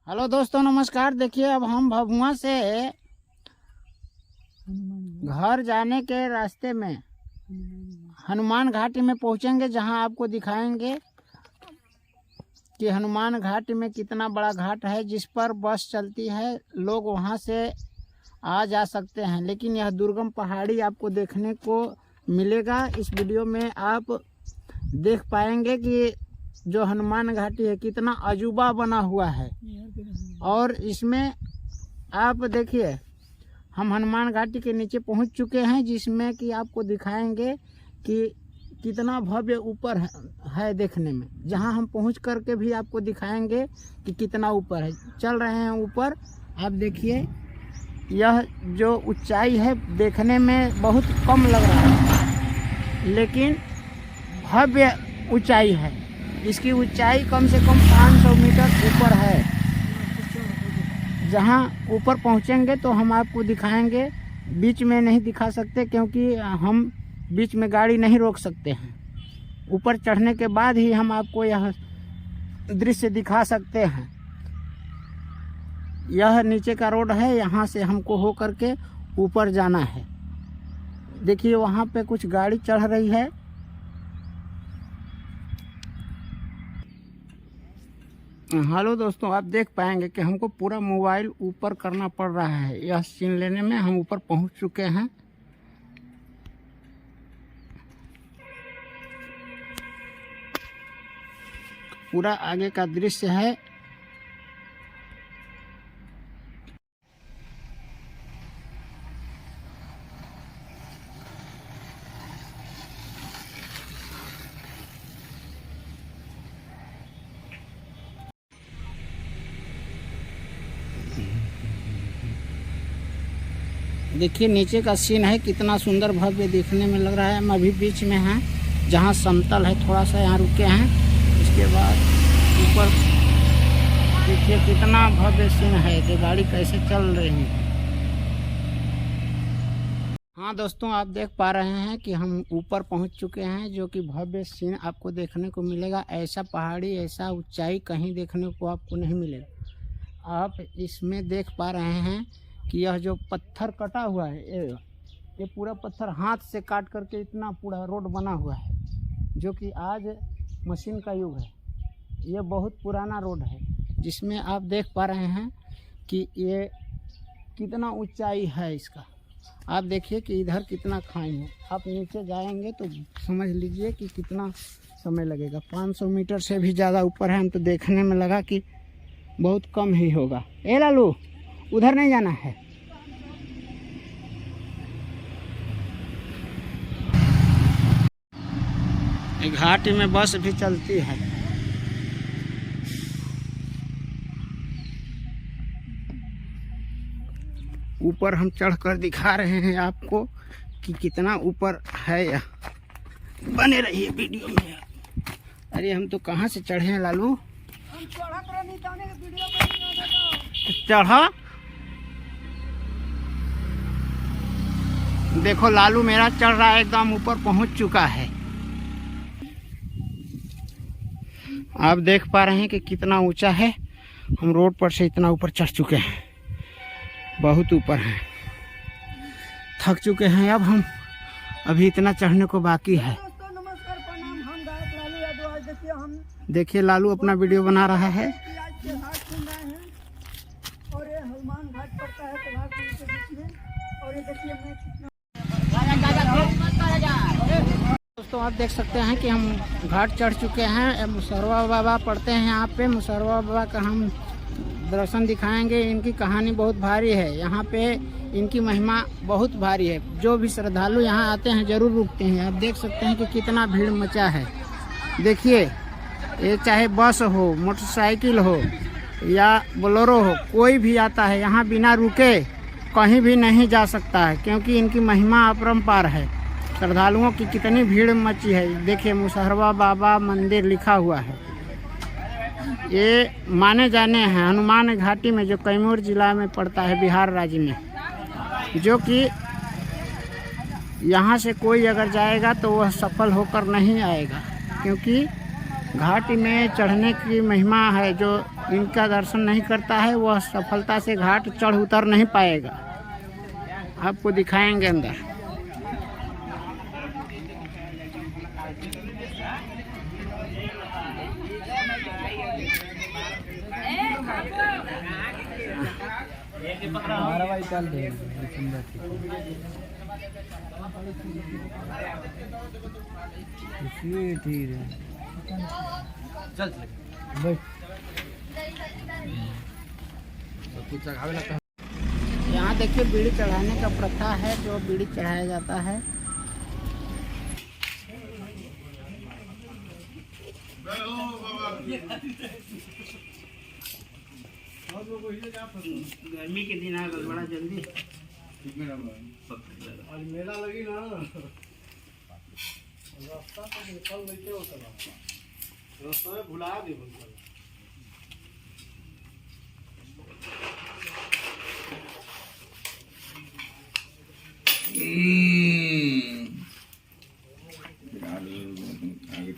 Hello दोस्तों, नमस्कार। देखिए, अब हम भभुआ से घर जाने के रास्ते में हनुमान घाटी में पहुंचेंगे, जहां आपको दिखाएंगे कि हनुमान घाटी में कितना बड़ा घाट है जिस पर बस चलती है। लोग वहां से आ जा सकते हैं, लेकिन यह दुर्गम पहाड़ी आपको देखने को मिलेगा। इस वीडियो में आप देख पाएंगे कि जो हनुमान घाटी है कितना अजूबा बना हुआ है। और इसमें आप देखिए, हम हनुमान घाटी के नीचे पहुंच चुके हैं, जिसमें कि आपको दिखाएंगे कि कितना भव्य ऊपर है देखने में। जहां हम पहुंच करके भी आपको दिखाएंगे कि कितना ऊपर है। चल रहे हैं ऊपर। आप देखिए, यह जो ऊंचाई है देखने में बहुत कम लग रहा है, लेकिन भव्य ऊंचाई है। इसकी ऊंचाई कम से कम 500 मीटर ऊपर है। जहां ऊपर पहुंचेंगे तो हम आपको दिखाएंगे। बीच में नहीं दिखा सकते, क्योंकि हम बीच में गाड़ी नहीं रोक सकते हैं। ऊपर चढ़ने के बाद ही हम आपको यह दृश्य दिखा सकते हैं। यह नीचे का रोड है, यहाँ से हमको हो करके ऊपर जाना है। देखिए, वहाँ पे कुछ गाड़ी चढ़ रही है। हेलो दोस्तों, आप देख पाएंगे कि हमको पूरा मोबाइल ऊपर करना पड़ रहा है। यह सीन लेने में हम ऊपर पहुंच चुके हैं। पूरा आगे का दृश्य है। देखिए, नीचे का सीन है, कितना सुंदर भव्य देखने में लग रहा है। हम अभी बीच में हैं, जहाँ समतल है। थोड़ा सा यहाँ रुके हैं। इसके बाद ऊपर देखिए कितना भव्य सीन है कि गाड़ी कैसे चल रही है। हाँ दोस्तों, आप देख पा रहे हैं कि हम ऊपर पहुँच चुके हैं, जो कि भव्य सीन आपको देखने को मिलेगा। ऐसा पहाड़ी, ऐसा ऊंचाई कहीं देखने को आपको नहीं मिलेगा। आप इसमें देख पा रहे हैं कि यह जो पत्थर कटा हुआ है, ये पूरा पत्थर हाथ से काट करके इतना पूरा रोड बना हुआ है, जो कि आज मशीन का युग है। ये बहुत पुराना रोड है, जिसमें आप देख पा रहे हैं कि ये कितना ऊंचाई है इसका। आप देखिए कि इधर कितना खाई है। आप नीचे जाएंगे तो समझ लीजिए कि कितना समय लगेगा। 500 मीटर से भी ज़्यादा ऊपर है। हम तो देखने में लगा कि बहुत कम ही होगा। ए लालू, उधर नहीं जाना है। घाटी में बस भी चलती है। ऊपर हम चढ़कर दिखा रहे हैं आपको कि कितना ऊपर है। यह बने रहिए वीडियो में। अरे हम तो कहाँ से चढ़े हैं लालू? चढ़ा देखो, लालू मेरा चढ़ रहा है, एकदम ऊपर पहुंच चुका है। आप देख पा रहे हैं कि कितना ऊंचा है। हम रोड पर से इतना ऊपर चढ़ चुके हैं, बहुत ऊपर है। थक चुके हैं अब हम। अभी इतना चढ़ने को बाकी है। देखिए, लालू अपना वीडियो बना रहा है। दोस्तों, आप देख सकते हैं कि हम घाट चढ़ चुके हैं। मुसरवा बाबा पढ़ते हैं यहाँ पे। मुसरवा बाबा का हम दर्शन दिखाएंगे। इनकी कहानी बहुत भारी है। यहाँ पे इनकी महिमा बहुत भारी है। जो भी श्रद्धालु यहाँ आते हैं जरूर रुकते हैं। आप देख सकते हैं कि कितना भीड़ मचा है। देखिए, ये चाहे बस हो, मोटरसाइकिल हो या बोलेरो हो, कोई भी आता है यहाँ बिना रुके कहीं भी नहीं जा सकता है, क्योंकि इनकी महिमा अपरंपार है। श्रद्धालुओं की कितनी भीड़ मची है। देखिए, मुसहरवा बाबा मंदिर लिखा हुआ है। ये माने जाने हैं हनुमान घाटी में, जो कैमूर जिला में पड़ता है, बिहार राज्य में। जो कि यहाँ से कोई अगर जाएगा तो वह सफल होकर नहीं आएगा, क्योंकि घाटी में चढ़ने की महिमा है। जो इनका दर्शन नहीं करता है वह सफलता से घाट चढ़ उतर नहीं पाएगा। आपको दिखाएंगे अंदर। ठीक है, चल यहाँ देखिए बीड़ी चढ़ाने का प्रथा है, जो बीड़ी चढ़ाया जाता है। गर्मी के दिन आ गए बड़ा जल्दी। मेला लगी ना, रास्ता तो निकल नहीं होता, रास्ता में भुला दी। आगे